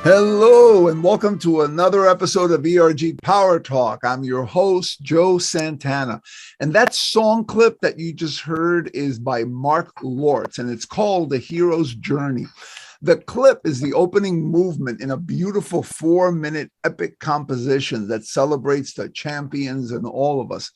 Hello, and welcome to another episode of ERG PowerTalk. I'm your host, Joe Santana. And that song clip that you just heard is by Mark Lortz, and it's called The Hero's Journey. The clip is the opening movement in a beautiful 4-minute epic composition that celebrates the champions in all of us.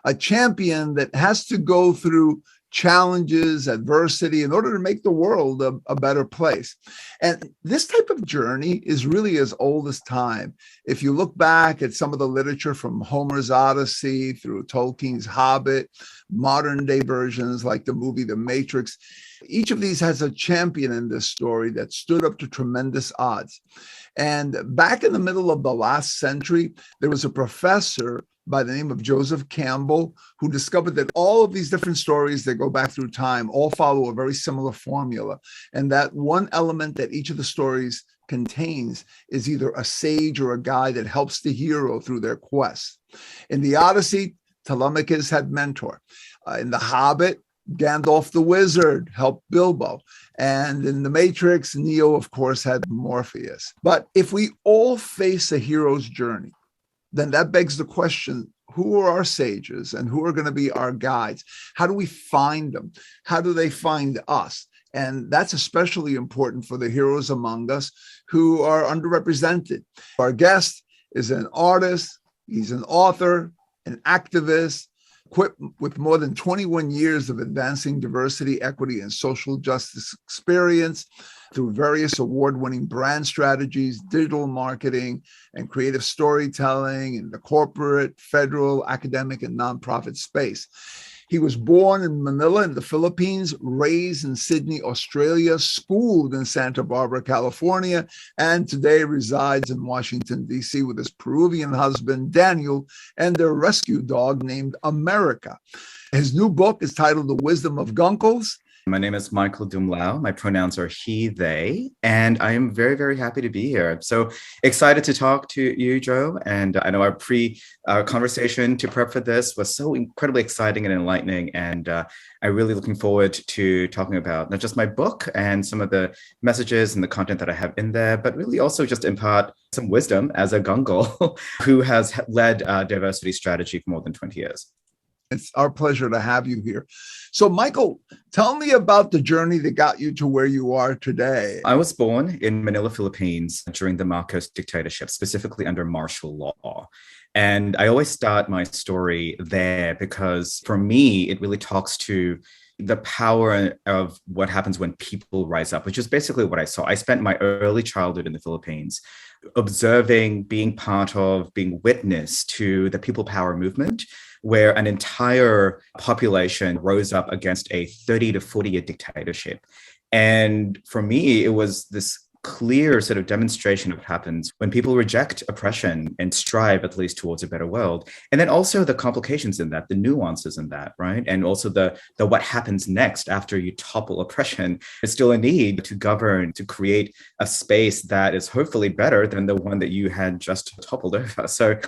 A champion that has to go through challenges, adversity, in order to make the world a better place. And this type of journey is really as old as time. If you look back at some of the literature from Homer's Odyssey through Tolkien's Hobbit, modern day versions like the movie The Matrix, each of these has a champion in this story that stood up to tremendous odds. And back in the middle of the last century, there was a professor by the name of Joseph Campbell, who discovered that all of these different stories that go back through time all follow a very similar formula. And that one element that each of the stories contains is either a sage or a guide that helps the hero through their quest. In the Odyssey, Telemachus had mentor. In the Hobbit, Gandalf the Wizard helped Bilbo. And in the Matrix, Neo, of course, had Morpheus. But if we all face a hero's journey, then that begs the question, who are our sages and who are going to be our guides? How do we find them? How do they find us? And that's especially important for the heroes among us who are underrepresented. Our guest is an artist, he's an author, an activist, equipped with more than 21 years of advancing diversity, equity, and social justice experience through various award-winning brand strategies, digital marketing, and creative storytelling in the corporate, federal, academic, and nonprofit space. He was born in Manila in the Philippines, raised in Sydney, Australia, schooled in Santa Barbara, California, and today resides in Washington, D.C. with his Peruvian husband, Daniel, and their rescue dog named America. His new book is titled The Wisdom of Gunkles. My name is Michael Dumlao. My pronouns are he, they, and I am very, very happy to be here. So excited to talk to you, Joe. And I know our conversation to prep for this was so incredibly exciting and enlightening. And I'm really looking forward to talking about not just my book and some of the messages and the content that I have in there, but really also just impart some wisdom as a Gungle who has led diversity strategy for more than 20 years. It's our pleasure to have you here. So, Michael, tell me about the journey that got you to where you are today. I was born in Manila, Philippines during the Marcos dictatorship, specifically under martial law. And I always start my story there because for me, it really talks to the power of what happens when people rise up, which is basically what I saw. I spent my early childhood in the Philippines observing, being part of, being witness to the people power movement, where an entire population rose up against a 30 to 40-year dictatorship. And for me, it was this clear sort of demonstration of what happens when people reject oppression and strive at least towards a better world. And then also the complications in that, the nuances in that, right? And also the what happens next after you topple oppression. There's still a need to govern, to create a space that is hopefully better than the one that you had just toppled over. So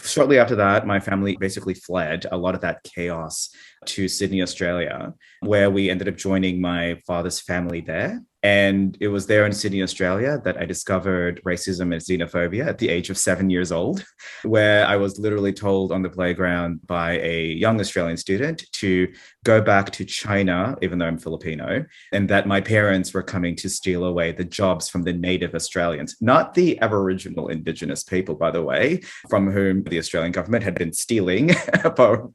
shortly after that, my family basically fled a lot of that chaos to Sydney, Australia, where we ended up joining my father's family there. And it was there in Sydney, Australia, that I discovered racism and xenophobia at the age of 7 years old, where I was literally told on the playground by a young Australian student to go back to China, even though I'm Filipino, and that my parents were coming to steal away the jobs from the native Australians, not the Aboriginal Indigenous people, by the way, from whom the Australian government had been stealing for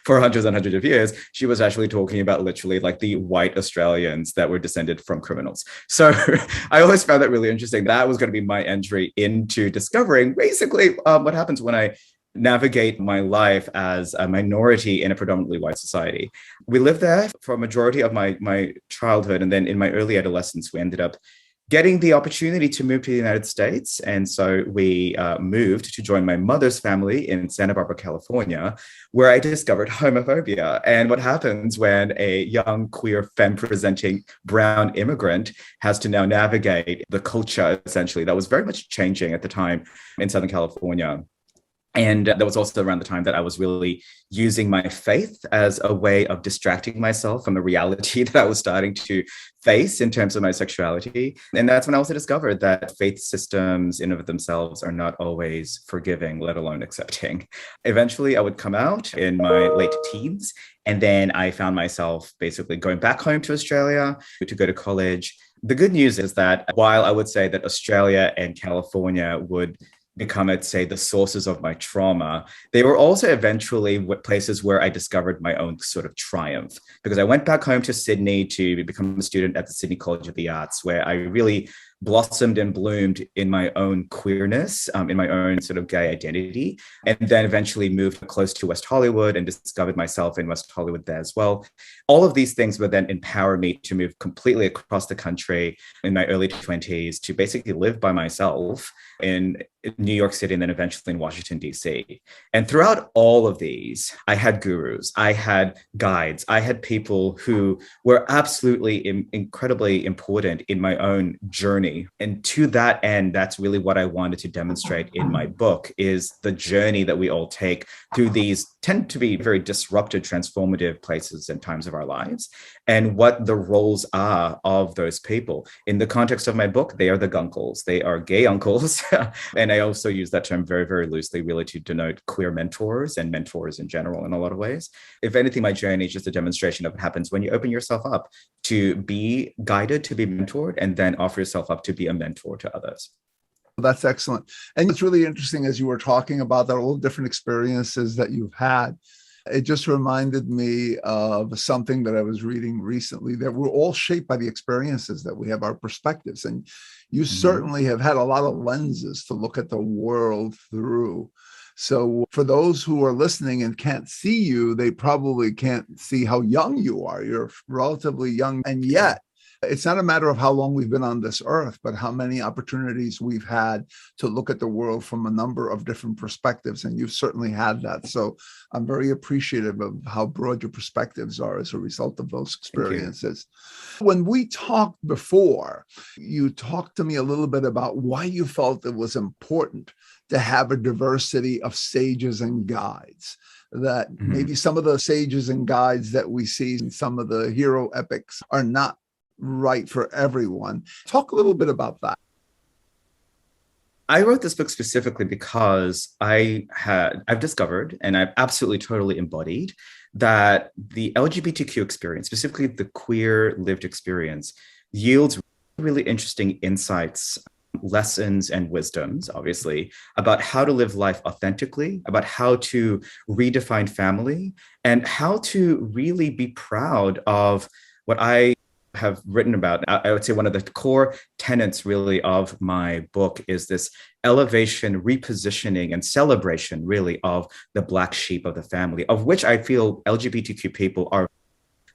hundreds and hundreds of years. She was actually talking about literally like the white Australians that were descended from criminals. So I always found that really interesting. That was going to be my entry into discovering basically what happens when I navigate my life as a minority in a predominantly white society. We lived there for a majority of my childhood. And then in my early adolescence, we ended up getting the opportunity to move to the United States. And so we moved to join my mother's family in Santa Barbara, California, where I discovered homophobia and what happens when a young queer femme-presenting brown immigrant has to now navigate the culture, essentially, that was very much changing at the time in Southern California. And that was also around the time that I was really using my faith as a way of distracting myself from the reality that I was starting to face in terms of my sexuality. And that's when I also discovered that faith systems in and of themselves are not always forgiving, let alone accepting. Eventually, I would come out in my late teens. And then I found myself basically going back home to Australia to go to college. The good news is that while I would say that Australia and California would become, I'd say, the sources of my trauma, they were also eventually places where I discovered my own sort of triumph, because I went back home to Sydney to become a student at the Sydney College of the Arts, where I really blossomed and bloomed in my own queerness, in my own sort of gay identity, and then eventually moved close to West Hollywood and discovered myself in West Hollywood there as well. All of these things would then empower me to move completely across the country in my early 20s to basically live by myself in New York City and then eventually in Washington, D.C. And throughout all of these, I had gurus, I had guides, I had people who were absolutely incredibly important in my own journey. And to that end, that's really what I wanted to demonstrate in my book, is the journey that we all take through these tend to be very disruptive, transformative places and times of our lives, and what the roles are of those people. In the context of my book, they are the gunkles. They are gay uncles. And I also use that term very, very loosely, really to denote queer mentors and mentors in general in a lot of ways. If anything, my journey is just a demonstration of what happens when you open yourself up to be guided, to be mentored, and then offer yourself up to be a mentor to others. That's excellent. And it's really interesting as you were talking about that, all different experiences that you've had. It just reminded me of something that I was reading recently, that we're all shaped by the experiences that we have, our perspectives. And you certainly have had a lot of lenses to look at the world through. So for those who are listening and can't see you, they probably can't see how young you are. You're relatively young, and yet it's not a matter of how long we've been on this earth, but how many opportunities we've had to look at the world from a number of different perspectives. And you've certainly had that. So I'm very appreciative of how broad your perspectives are as a result of those experiences. When we talked before, you talked to me a little bit about why you felt it was important to have a diversity of sages and guides. That maybe some of the sages and guides that we see in some of the hero epics are not right for everyone. Talk a little bit about that. I wrote this book specifically because I've discovered, and I've absolutely totally embodied, that the LGBTQ experience, specifically the queer lived experience, yields really interesting insights, lessons, and wisdoms, obviously, about how to live life authentically, about how to redefine family, and how to really be proud of what I have written about. I would say one of the core tenets really of my book is this elevation, repositioning, and celebration really of the Black sheep of the family, of which I feel LGBTQ people are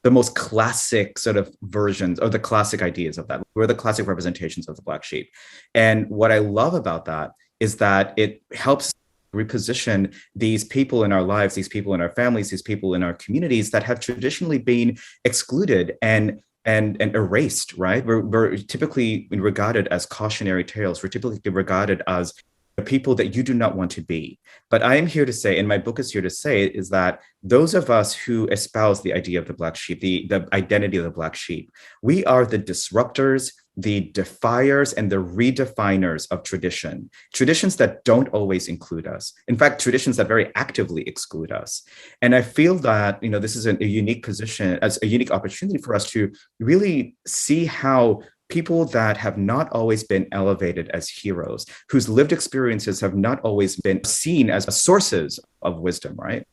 the most classic sort of versions, or the classic ideas of that. We're the classic representations of the Black sheep. And what I love about that is that it helps reposition these people in our lives, these people in our families, these people in our communities that have traditionally been excluded and erased, right? We're typically regarded as cautionary tales. We're typically regarded as the people that you do not want to be. But I am here to say, and my book is here to say, is that those of us who espouse the idea of the Black sheep, the identity of the Black sheep, we are the disruptors, the defiers, and the redefiners of traditions that don't always include us. In fact, traditions that very actively exclude us. And I feel that, this is a unique position, as a unique opportunity for us to really see how people that have not always been elevated as heroes, whose lived experiences have not always been seen as sources of wisdom, right?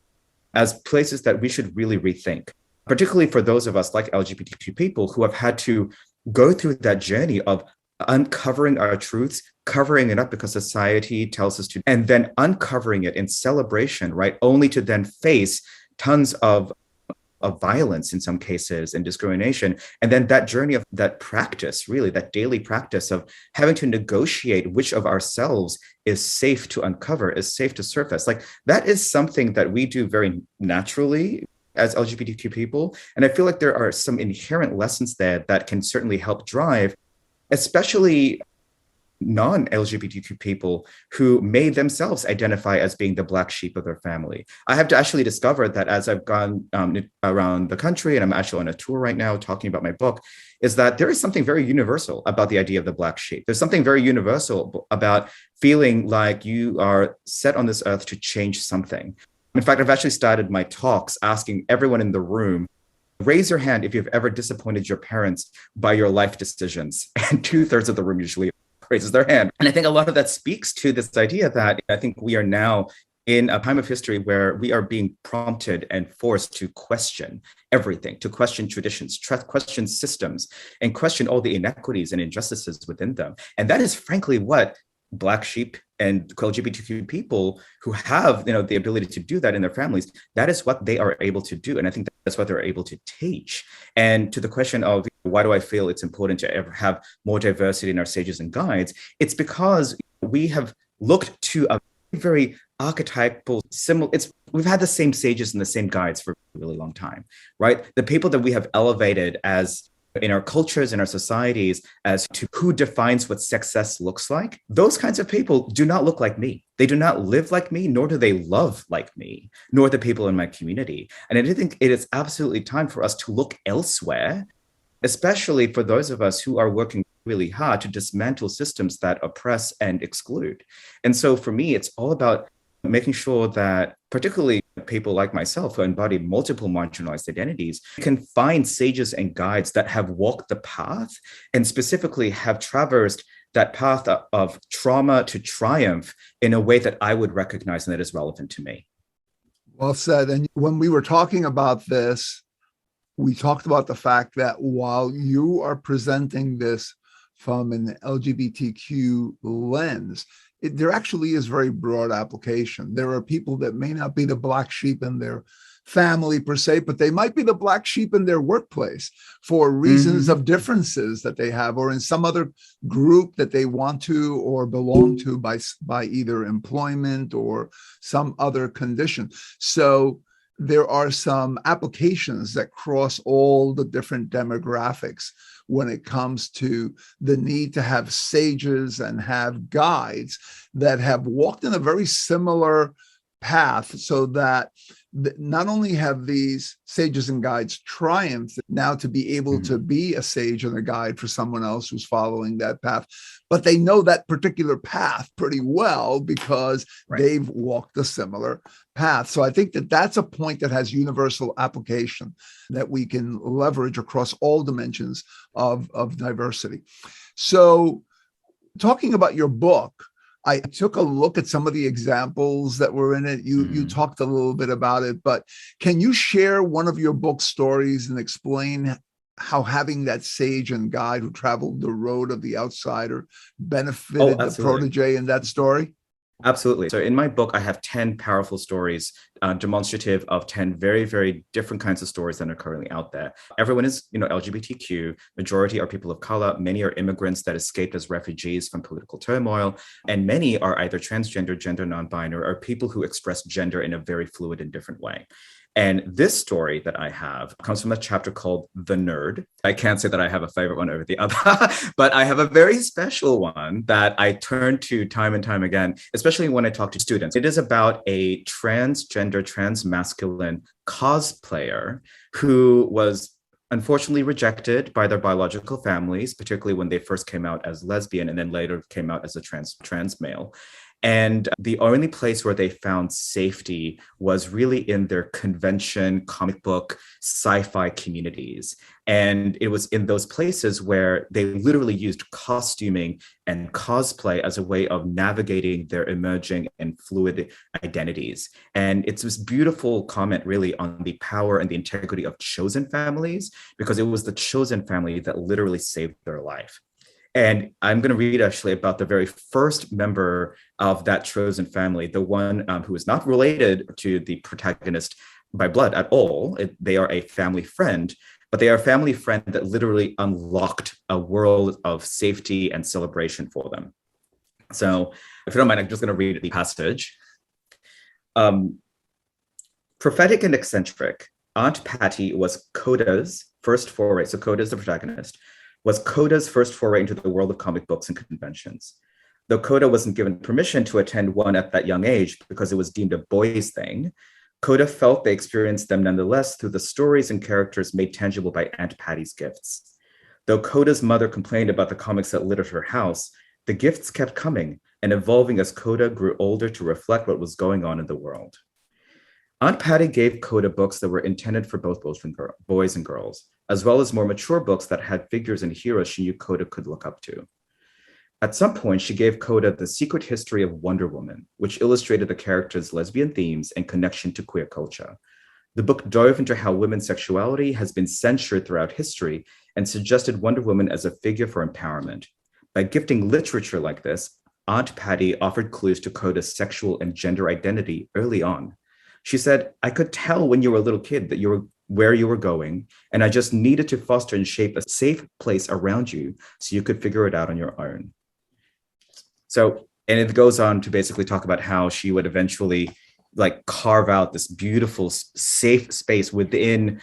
As places that we should really rethink, particularly for those of us like LGBTQ people who have had to go through that journey of uncovering our truths, covering it up because society tells us to, and then uncovering it in celebration, right? Only to then face tons of violence in some cases and discrimination. And then that journey of that practice, really, that daily practice of having to negotiate which of ourselves is safe to uncover, is safe to surface. Like, that is something that we do very naturally as LGBTQ people. And I feel like there are some inherent lessons there that can certainly help drive, especially non-LGBTQ people who may themselves identify as being the black sheep of their family. I have to actually discover that as I've gone around the country, and I'm actually on a tour right now talking about my book, is that there is something very universal about the idea of the black sheep. There's something very universal about feeling like you are set on this earth to change something. In fact, I've actually started my talks asking everyone in the room, raise your hand if you've ever disappointed your parents by your life decisions. And 2/3 of the room usually raises their hand. And I think a lot of that speaks to this idea that I think we are now in a time of history where we are being prompted and forced to question everything, to question traditions, question systems, and question all the inequities and injustices within them. And that is frankly what Black sheep and LGBTQ people who have, the ability to do that in their families, that is what they are able to do. And I think that's what they're able to teach. And to the question of why do I feel it's important to ever have more diversity in our sages and guides? It's because we have looked to a very archetypal, similar, we've had the same sages and the same guides for a really long time, right? The people that we have elevated as in our cultures, in our societies, as to who defines what success looks like, those kinds of people do not look like me. They do not live like me, nor do they love like me, nor the people in my community. And I do think it is absolutely time for us to look elsewhere, especially for those of us who are working really hard to dismantle systems that oppress and exclude. And so for me, it's all about making sure that particularly people like myself who embody multiple marginalized identities can find sages and guides that have walked the path and specifically have traversed that path of trauma to triumph in a way that I would recognize and that is relevant to me. Well said. And when we were talking about this, we talked about the fact that while you are presenting this from an LGBTQ lens, there actually is very broad application. There are people that may not be the black sheep in their family per se, but they might be the black sheep in their workplace for reasons of differences that they have, or in some other group that they want to or belong to by either employment or some other condition. So there are some applications that cross all the different demographics when it comes to the need to have sages and have guides that have walked in a very similar path, so that not only have these sages and guides triumphed now to be able to be a sage and a guide for someone else who's following that path, but they know that particular path pretty well because they've walked a similar path. So I think that that's a point that has universal application that we can leverage across all dimensions of diversity. So talking about your book, I took a look at some of the examples that were in it. You talked a little bit about it, but can you share one of your book stories and explain how having that sage and guide who traveled the road of the outsider benefited the protege in that story? Absolutely. So in my book, I have 10 powerful stories demonstrative of 10 very, very different kinds of stories that are currently out there. Everyone is, LGBTQ, majority are people of color, many are immigrants that escaped as refugees from political turmoil, and many are either transgender, gender non-binary, or people who express gender in a very fluid and different way. And this story that I have comes from a chapter called The Nerd. I can't say that I have a favorite one over the other, but I have a very special one that I turn to time and time again, especially when I talk to students. It is about a transgender, transmasculine cosplayer who was unfortunately rejected by their biological families, particularly when they first came out as lesbian and then later came out as a trans male. And the only place where they found safety was really in their convention, comic book, sci-fi communities. And it was in those places where they literally used costuming and cosplay as a way of navigating their emerging and fluid identities. And it's this beautiful comment really on the power and the integrity of chosen families, because it was the chosen family that literally saved their life. And I'm going to read actually about the very first member of that chosen family, the one who is not related to the protagonist by blood at all. They are a family friend, but they are a family friend that literally unlocked a world of safety and celebration for them. So if you don't mind, I'm just going to read the passage. Prophetic and eccentric, Aunt Patty was Coda's first foray. So Coda is the protagonist. Was Coda's first foray into the world of comic books and conventions. Though Coda wasn't given permission to attend one at that young age because it was deemed a boys' thing, Coda felt they experienced them nonetheless through the stories and characters made tangible by Aunt Patty's gifts. Though Coda's mother complained about the comics that littered her house, the gifts kept coming and evolving as Coda grew older to reflect what was going on in the world. Aunt Patty gave Coda books that were intended for both boys and girls, as well as more mature books that had figures and heroes she knew Coda could look up to. At some point, she gave Coda The Secret History of Wonder Woman, which illustrated the character's lesbian themes and connection to queer culture. The book dove into how women's sexuality has been censored throughout history and suggested Wonder Woman as a figure for empowerment. By gifting literature like this, Aunt Patty offered clues to Coda's sexual and gender identity early on. She said, "I could tell when you were a little kid that you were where you were going, and I just needed to foster and shape a safe place around you so you could figure it out on your own." So, and it goes on to basically talk about how she would eventually like carve out this beautiful, safe space within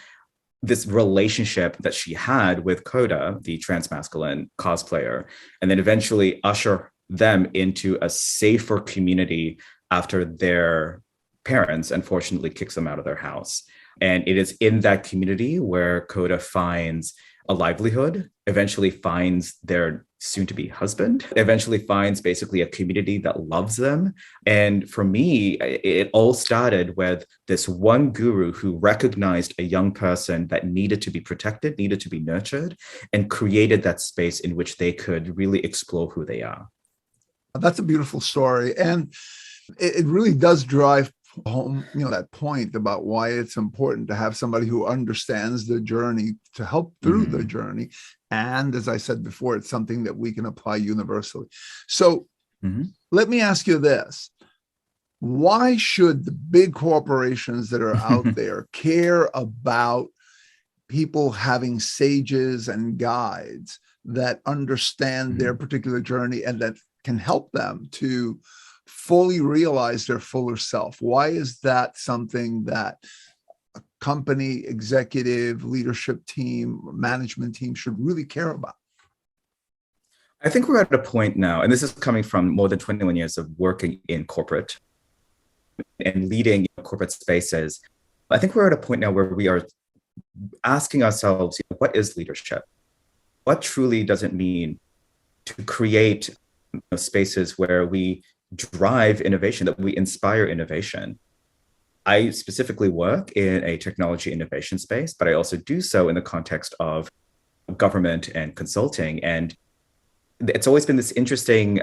this relationship that she had with Coda, the transmasculine cosplayer, and then eventually usher them into a safer community after their parents unfortunately kicks them out of their house. And it is in that community where Coda finds a livelihood, eventually finds their soon-to-be husband, eventually finds basically a community that loves them. And for me, it all started with this one guru who recognized a young person that needed to be protected, needed to be nurtured, and created that space in which they could really explore who they are. That's a beautiful story. And it really does drive home, that point about why it's important to have somebody who understands the journey to help through the journey. And as I said before, it's something that we can apply universally. So let me ask you this. Why should the big corporations that are out there care about people having sages and guides that understand their particular journey and that can help them to fully realize their fuller self? Why is that something that a company, executive, leadership team, management team should really care about? I think we're at a point now, and this is coming from more than 21 years of working in corporate and leading corporate spaces. I think we're at a point now where we are asking ourselves, what is leadership? What truly does it mean to create spaces where we drive innovation, that we inspire innovation? I specifically work in a technology innovation space, but I also do so in the context of government and consulting. And it's always been this interesting,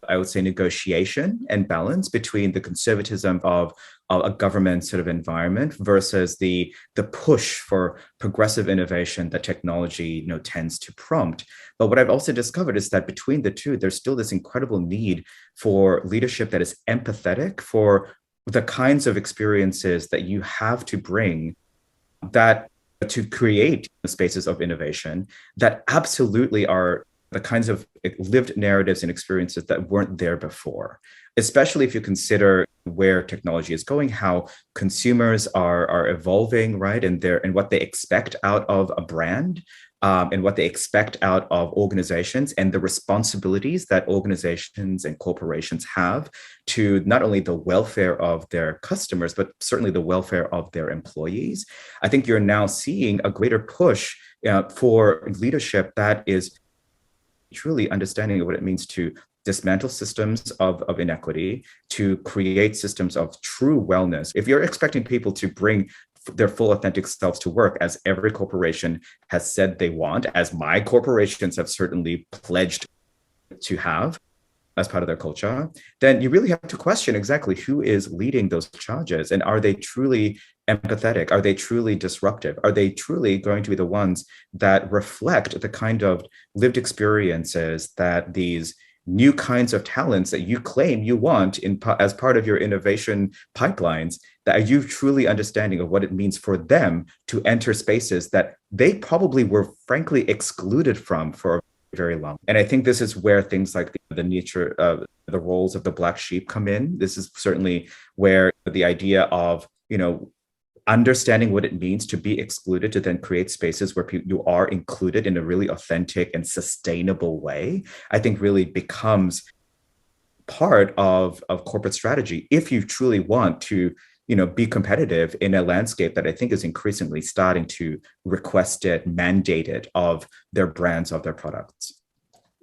I would say, negotiation and balance between the conservatism of a government sort of environment versus the push for progressive innovation that technology tends to prompt. But what I've also discovered is that between the two, there's still this incredible need for leadership that is empathetic for the kinds of experiences that you have to bring that to create spaces of innovation that absolutely are the kinds of lived narratives and experiences that weren't there before, especially if you consider where technology is going, how consumers are evolving, right? And what they expect out of a brand, and what they expect out of organizations, and the responsibilities that organizations and corporations have to not only the welfare of their customers, but certainly the welfare of their employees. I think you're now seeing a greater push for leadership that is truly understanding of what it means to dismantle systems of inequity, to create systems of true wellness. If you're expecting people to bring their full authentic selves to work, as every corporation has said they want, as my corporations have certainly pledged to have as part of their culture, then you really have to question exactly who is leading those charges. And are they truly empathetic? Are they truly disruptive? Are they truly going to be the ones that reflect the kind of lived experiences that these new kinds of talents that you claim you want as part of your innovation pipelines, that are you truly understanding of what it means for them to enter spaces that they probably were frankly excluded from for very long? And I think this is where things like the nature of the roles of the black sheep come in. This is certainly where the idea of, understanding what it means to be excluded, to then create spaces where you are included in a really authentic and sustainable way, I think really becomes part of corporate strategy if you truly want to be competitive in a landscape that I think is increasingly starting to request it, mandate it of their brands, of their products.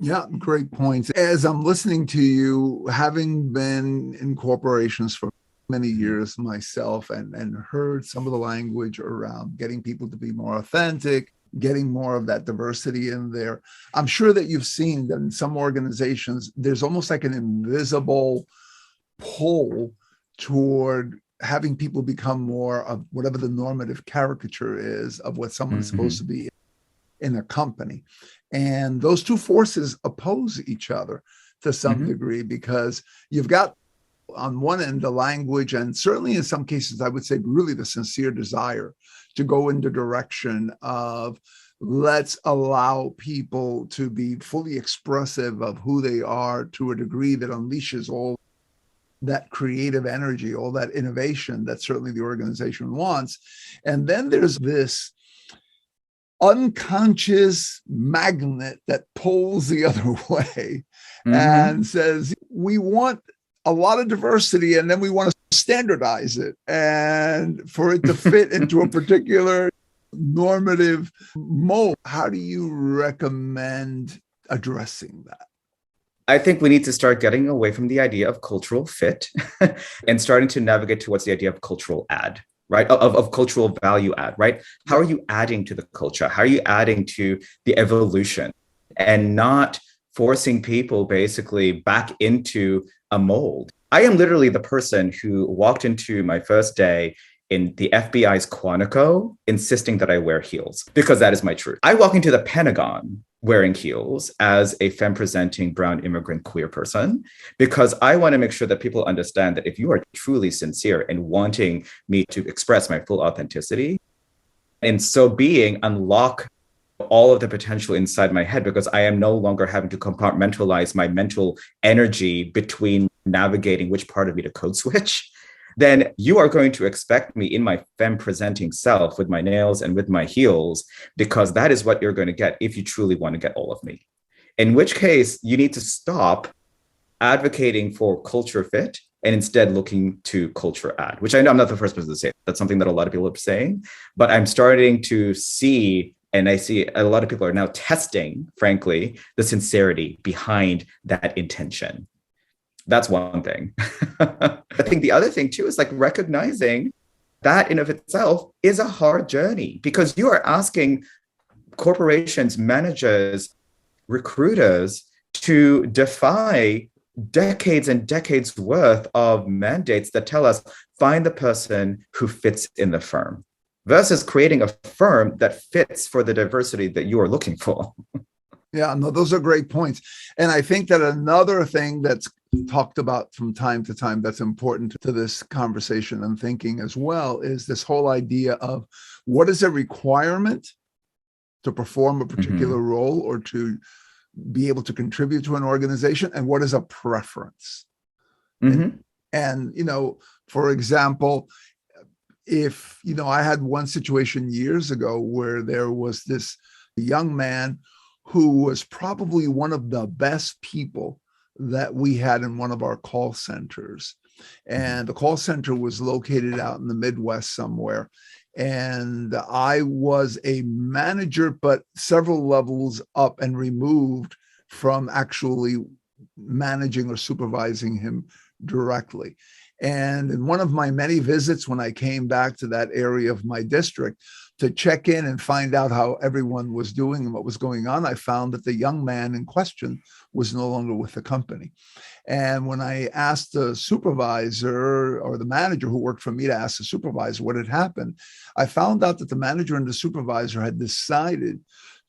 Yeah, great points. As I'm listening to you, having been in corporations for many years myself and heard some of the language around getting people to be more authentic, getting more of that diversity in there, I'm sure that you've seen that in some organizations, there's almost like an invisible pull toward having people become more of whatever the normative caricature is of what someone's supposed to be in a company. And those two forces oppose each other to some degree, because you've got on one end the language, and certainly in some cases, I would say really the sincere desire to go in the direction of let's allow people to be fully expressive of who they are to a degree that unleashes all that creative energy, all that innovation that certainly the organization wants. And then there's this unconscious magnet that pulls the other way and says, we want a lot of diversity, and then we want to standardize it and for it to fit into a particular normative mold. How do you recommend addressing that? I think we need to start getting away from the idea of cultural fit and starting to navigate towards the idea of cultural add, right? Of cultural value add, right? How are you adding to the culture? How are you adding to the evolution, and not forcing people basically back into a mold? I am literally the person who walked into my first day in the FBI's Quantico insisting that I wear heels, because that is my truth. I walk into the Pentagon wearing heels as a femme-presenting brown immigrant queer person, because I want to make sure that people understand that if you are truly sincere in wanting me to express my full authenticity, in so being, unlock all of the potential inside my head, because I am no longer having to compartmentalize my mental energy between navigating which part of me to code switch, then you are going to expect me in my femme presenting self with my nails and with my heels, because that is what you're going to get if you truly want to get all of me. In which case, you need to stop advocating for culture fit and instead looking to culture add, which I know I'm not the first person to say. That's something that a lot of people are saying, but I'm starting to see, and I see a lot of people are now testing, frankly, the sincerity behind that intention. That's one thing. I think the other thing too is like recognizing that in of itself is a hard journey, because you are asking corporations, managers, recruiters to defy decades and decades worth of mandates that tell us find the person who fits in the firm, versus creating a firm that fits for the diversity that you are looking for. Yeah, no, those are great points. And I think that another thing that's talked about from time to time that's important to this conversation and thinking as well is this whole idea of what is a requirement to perform a particular role or to be able to contribute to an organization, and what is a preference. And for example, if I had one situation years ago where there was this young man who was probably one of the best people that we had in one of our call centers. And the call center was located out in the Midwest somewhere. And I was a manager, but several levels up and removed from actually managing or supervising him directly. And in one of my many visits, when I came back to that area of my district to check in and find out how everyone was doing and what was going on, I found that the young man in question was no longer with the company. And when I asked the supervisor or the manager who worked for me to ask the supervisor what had happened, I found out that the manager and the supervisor had decided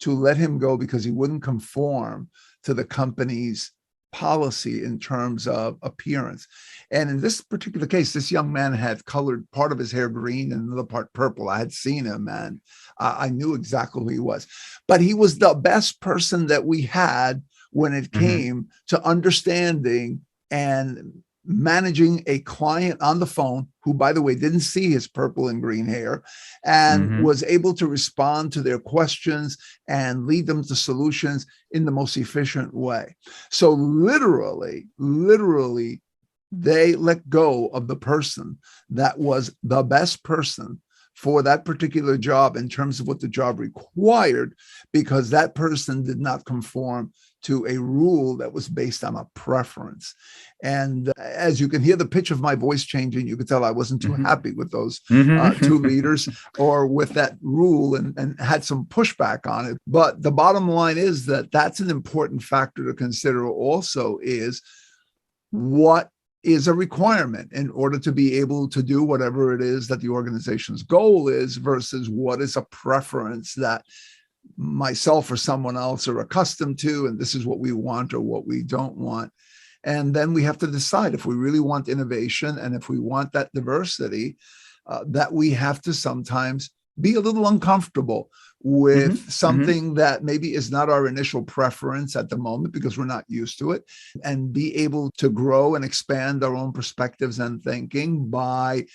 to let him go because he wouldn't conform to the company's policy in terms of appearance. And in this particular case, this young man had colored part of his hair green and another part purple. I had seen him, and I knew exactly who he was. But he was the best person that we had when it came to understanding and managing a client on the phone who, by the way, didn't see his purple and green hair, and was able to respond to their questions and lead them to solutions in the most efficient way. So literally, they let go of the person that was the best person for that particular job in terms of what the job required, because that person did not conform to a rule that was based on a preference. And as you can hear the pitch of my voice changing, you could tell I wasn't too happy with those two leaders or with that rule, and had some pushback on it. But the bottom line is that that's an important factor to consider also, is what is a requirement in order to be able to do whatever it is that the organization's goal is, versus what is a preference that myself or someone else are accustomed to, and this is what we want or what we don't want. And then we have to decide if we really want innovation and if we want that diversity, that we have to sometimes be a little uncomfortable with something that maybe is not our initial preference at the moment because we're not used to it, and be able to grow and expand our own perspectives and thinking by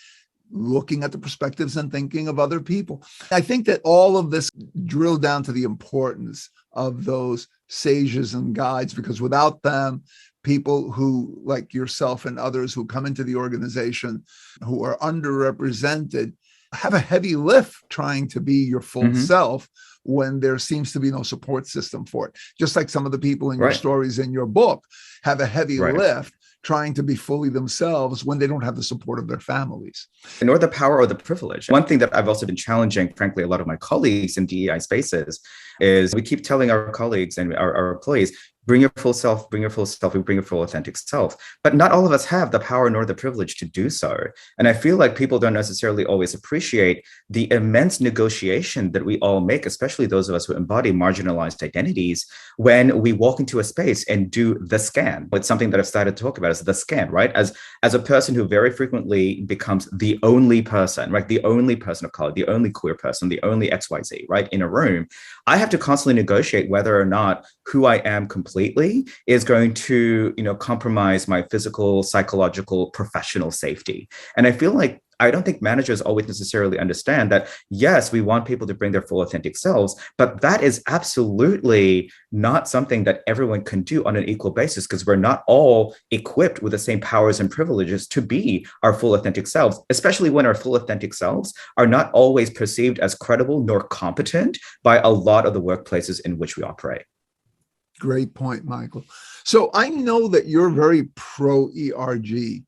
looking at the perspectives and thinking of other people. I think that all of this drilled down to the importance of those sages and guides, because without them, people who, like yourself and others who come into the organization who are underrepresented, have a heavy lift trying to be your full self when there seems to be no support system for it. Just like some of the people in your stories in your book have a heavy lift trying to be fully themselves when they don't have the support of their families. Nor the power or the privilege. One thing that I've also been challenging, frankly, a lot of my colleagues in DEI spaces is we keep telling our colleagues and our employees, bring your full self, bring your full self, bring your full authentic self. But not all of us have the power nor the privilege to do so. And I feel like people don't necessarily always appreciate the immense negotiation that we all make, especially those of us who embody marginalized identities, when we walk into a space and do the scan. It's something that I've started to talk about as the scan, right? As a person who very frequently becomes the only person, right? The only person of color, the only queer person, the only XYZ, right? In a room, I have to constantly negotiate whether or not who I am completely is going to, compromise my physical, psychological, professional safety. And I feel like I don't think managers always necessarily understand that, yes, we want people to bring their full authentic selves, but that is absolutely not something that everyone can do on an equal basis, because we're not all equipped with the same powers and privileges to be our full authentic selves, especially when our full authentic selves are not always perceived as credible nor competent by a lot of the workplaces in which we operate. Great point, Michael. So I know that you're very pro ERG.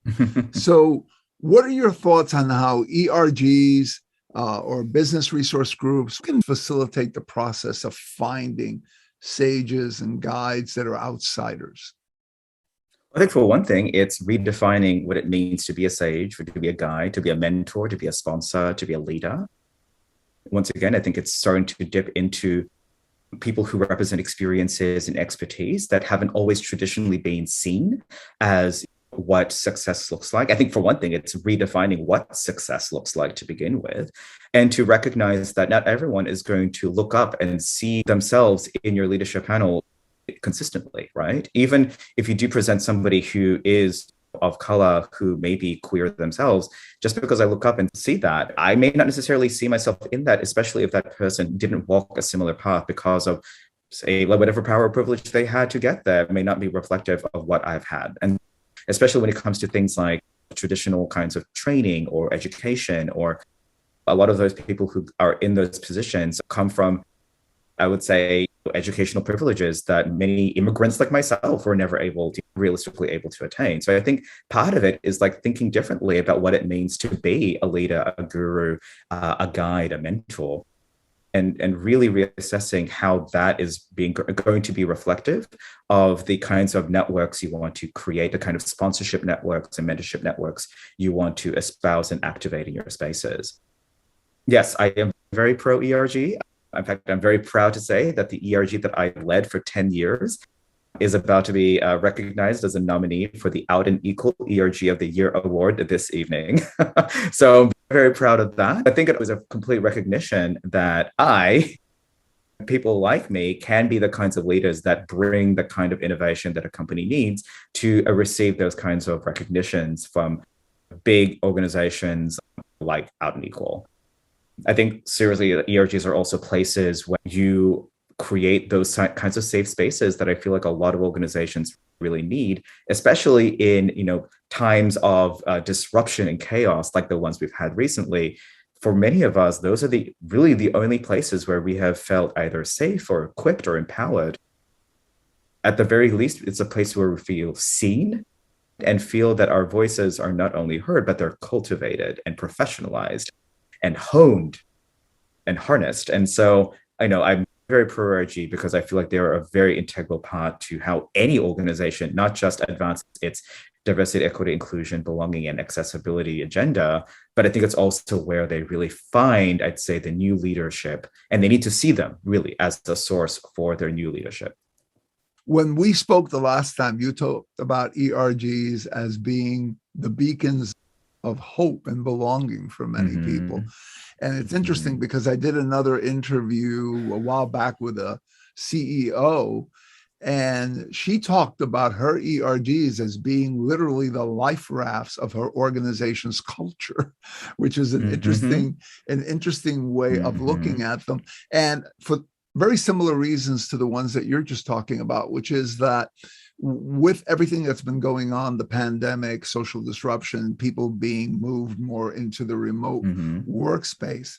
So what are your thoughts on how ERGs or business resource groups can facilitate the process of finding sages and guides that are outsiders? I think for one thing, it's redefining what it means to be a sage, to be a guide, to be a mentor, to be a sponsor, to be a leader. Once again, I think it's starting to dip into people who represent experiences and expertise that haven't always traditionally been seen as what success looks like. I think for one thing, it's redefining what success looks like to begin with, and to recognize that not everyone is going to look up and see themselves in your leadership panel consistently, right? Even if you do present somebody who is of color, who may be queer themselves, just because I look up and see that, I may not necessarily see myself in that, especially if that person didn't walk a similar path because of, say, whatever power or privilege they had to get there may not be reflective of what I've had. And especially when it comes to things like traditional kinds of training or education, or a lot of those people who are in those positions come from, I would say, educational privileges that many immigrants like myself were never realistically able to attain. So I think part of it is like thinking differently about what it means to be a leader, a guru, a guide, a mentor, and really reassessing how that is going to be reflective of the kinds of networks you want to create, the kind of sponsorship networks and mentorship networks you want to espouse and activate in your spaces. Yes, I am very pro ERG. In fact, I'm very proud to say that the ERG that I led for 10 years is about to be recognized as a nominee for the Out and Equal ERG of the Year award this evening. So I'm very proud of that. I think it was a complete recognition that I people like me can be the kinds of leaders that bring the kind of innovation that a company needs to receive those kinds of recognitions from big organizations like Out and Equal. I think seriously, ERGs are also places where you create those kinds of safe spaces that I feel like a lot of organizations really need, especially in times of disruption and chaos like the ones we've had recently. For many of us, those are really the only places where we have felt either safe or equipped or empowered. At the very least, it's a place where we feel seen and feel that our voices are not only heard, but they're cultivated and professionalized and honed and harnessed. And so I know I'm very pro ERG because I feel like they're a very integral part to how any organization not just advances its diversity, equity, inclusion, belonging, and accessibility agenda, but I think it's also where they really find, I'd say, the new leadership, and they need to see them really as the source for their new leadership. When we spoke the last time, you talked about ERGs as being the beacons of hope and belonging for many people. And it's interesting because I did another interview a while back with a CEO, and she talked about her ERGs as being literally the life rafts of her organization's culture, which is an interesting way of looking at them. And for very similar reasons to the ones that you're just talking about, which is that with everything that's been going on, the pandemic, social disruption, people being moved more into the remote workspace,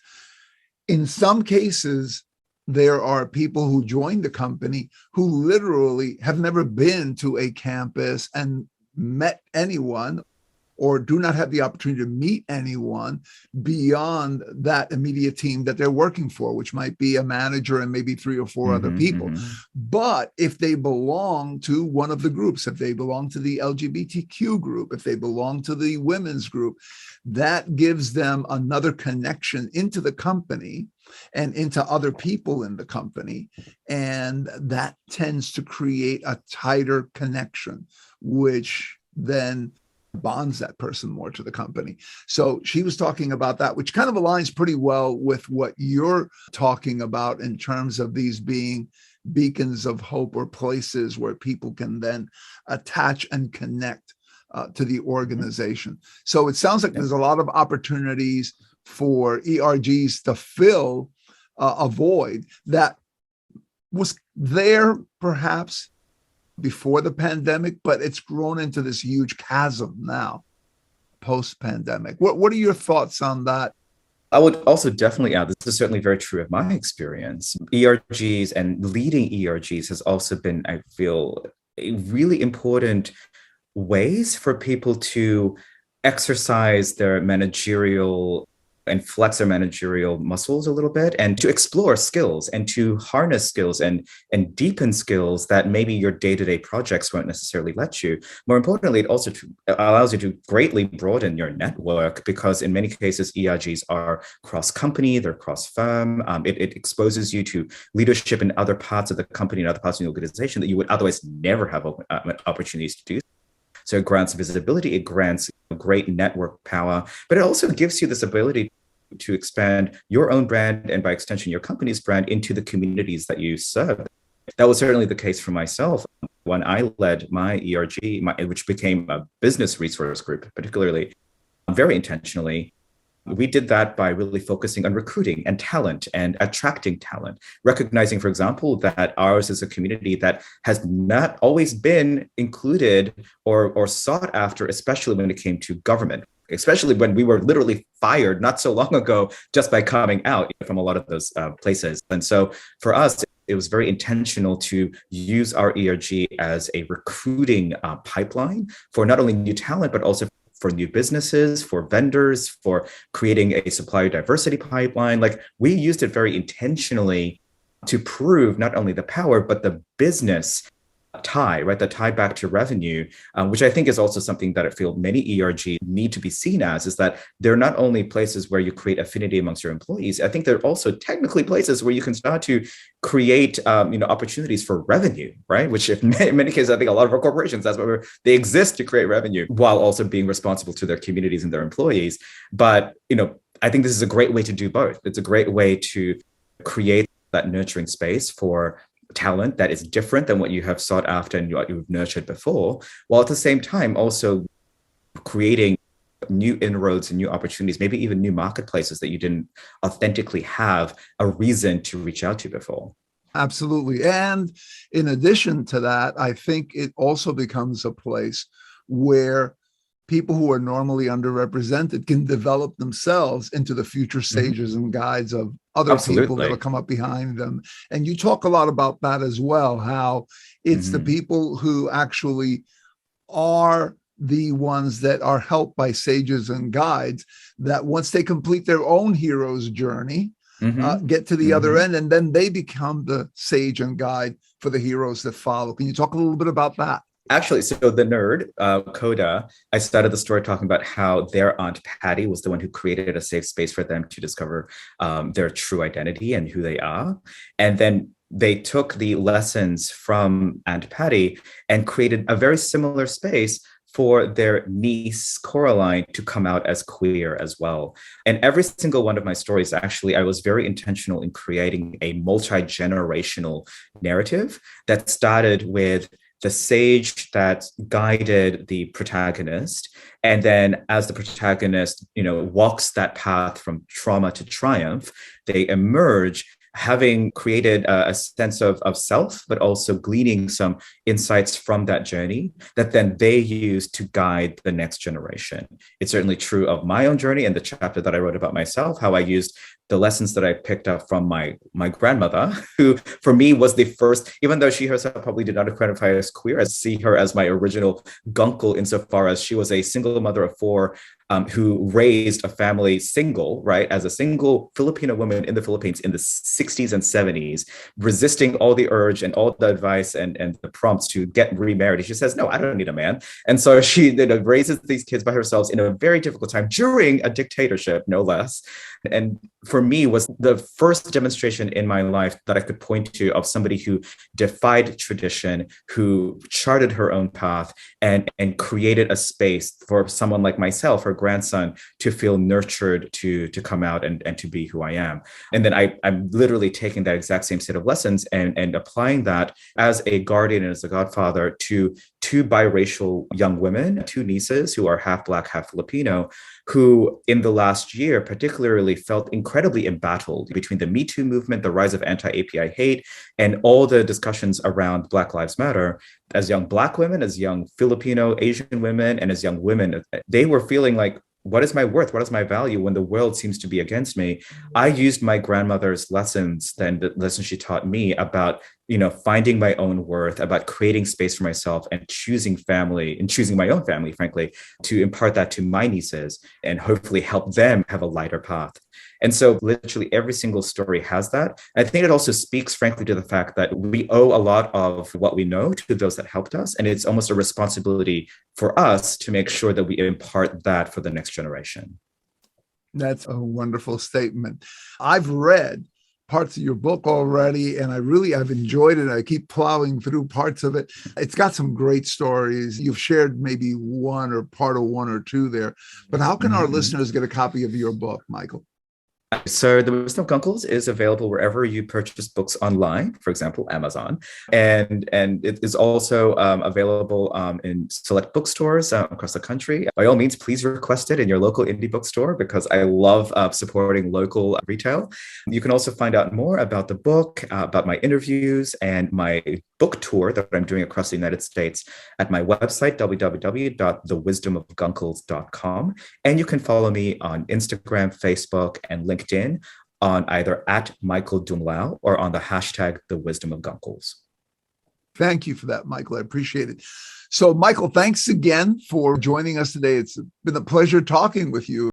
in some cases, there are people who join the company who literally have never been to a campus and met anyone, or do not have the opportunity to meet anyone beyond that immediate team that they're working for, which might be a manager and maybe 3 or 4 other people. But if they belong to one of the groups, if they belong to the LGBTQ group, if they belong to the women's group, that gives them another connection into the company and into other people in the company. And that tends to create a tighter connection, which then bonds that person more to the company. So she was talking about that, which kind of aligns pretty well with what you're talking about in terms of these being beacons of hope, or places where people can then attach and connect to the organization. So it sounds like there's a lot of opportunities for ERGs to fill a void that was there perhaps before the pandemic, but it's grown into this huge chasm now, post-pandemic. What are your thoughts on that? I would also definitely add, this is certainly very true of my experience. ERGs and leading ERGs has also been, I feel, a really important ways for people to exercise their managerial and flex their managerial muscles a little bit, and to explore skills and to harness skills and deepen skills that maybe your day-to-day projects won't necessarily let you. More importantly, it also allows you to greatly broaden your network, because in many cases, ERGs are cross-company, they're cross-firm. It exposes you to leadership in other parts of the company and other parts of the organization that you would otherwise never have opportunities to do. So it grants visibility, it grants great network power, but it also gives you this ability to expand your own brand, and by extension, your company's brand, into the communities that you serve. That was certainly the case for myself when I led my ERG, which became a business resource group, particularly very intentionally. We did that by really focusing on recruiting and talent and attracting talent, recognizing, for example, that ours is a community that has not always been included or sought after, especially when it came to government, especially when we were literally fired not so long ago just by coming out from a lot of those places. And so for us, it was very intentional to use our ERG as a recruiting pipeline for not only new talent, but also for new businesses, for vendors, for creating a supplier diversity pipeline. Like, we used it very intentionally to prove not only the power, but the business tie, right? The tie back to revenue, which I think is also something that I feel many ERG need to be seen as, is that they're not only places where you create affinity amongst your employees. I think they're also technically places where you can start to create, opportunities for revenue, right? Which, in many cases, I think a lot of our corporations, that's where they exist, to create revenue while also being responsible to their communities and their employees. But, I think this is a great way to do both. It's a great way to create that nurturing space for talent that is different than what you have sought after and what you've nurtured before, while at the same time also creating new inroads and new opportunities, maybe even new marketplaces that you didn't authentically have a reason to reach out to before. Absolutely. And in addition to that, I think it also becomes a place where people who are normally underrepresented can develop themselves into the future sages and guides of other people that will come up behind them. And you talk a lot about that as well, how it's the people who actually are the ones that are helped by sages and guides, that once they complete their own hero's journey, get to the other end, and then they become the sage and guide for the heroes that follow. Can you talk a little bit about that? Actually, so the nerd, Coda, I started the story talking about how their Aunt Patty was the one who created a safe space for them to discover their true identity and who they are. And then they took the lessons from Aunt Patty and created a very similar space for their niece, Coraline, to come out as queer as well. And every single one of my stories, actually, I was very intentional in creating a multi-generational narrative that started with the sage that guided the protagonist. And then as the protagonist, walks that path from trauma to triumph, they emerge having created a sense of self, but also gleaning some insights from that journey that then they use to guide the next generation. It's certainly true of my own journey and the chapter that I wrote about myself, how I used the lessons that I picked up from my grandmother, who for me was the first, even though she herself probably did not identify as queer, I see her as my original gunkle insofar as she was a single mother of four who raised a family single, right, as a single Filipino woman in the Philippines in the 60s and 70s, resisting all the urge and all the advice and the prompts to get remarried. She says, no, I don't need a man. And so she raises these kids by herself in a very difficult time during a dictatorship, no less. And for me was the first demonstration in my life that I could point to of somebody who defied tradition, who charted her own path and created a space for someone like myself, her grandson, to feel nurtured to come out and to be who I am. And then I'm literally taking that exact same set of lessons and applying that as a guardian and as a godfather to two biracial young women, two nieces who are half Black, half Filipino, who in the last year particularly felt incredibly embattled between the Me Too movement, the rise of anti-API hate, and all the discussions around Black Lives Matter. As young Black women, as young Filipino, Asian women, and as young women, they were feeling like, what is my worth? What is my value when the world seems to be against me? I used my grandmother's lessons, then the lessons she taught me about, finding my own worth, about creating space for myself and choosing family and choosing my own family, frankly, to impart that to my nieces and hopefully help them have a lighter path. And so literally every single story has that. I think it also speaks, frankly, to the fact that we owe a lot of what we know to those that helped us. And it's almost a responsibility for us to make sure that we impart that for the next generation. That's a wonderful statement. I've read parts of your book already, and I've enjoyed it. I keep plowing through parts of it. It's got some great stories. You've shared maybe one or part of one or two there, but how can our listeners get a copy of your book, Michael? So The Wisdom of Gunkles is available wherever you purchase books online, for example, Amazon. And it is also available in select bookstores across the country. By all means, please request it in your local indie bookstore because I love supporting local retail. You can also find out more about the book, about my interviews and my book tour that I'm doing across the United States at my website, www.thewisdomofgunkles.com. And you can follow me on Instagram, Facebook, and LinkedIn on either at Michael Dumlao or on the hashtag The Wisdom of Gunkles. Thank you for that, Michael. I appreciate it. So, Michael, thanks again for joining us today. It's been a pleasure talking with you.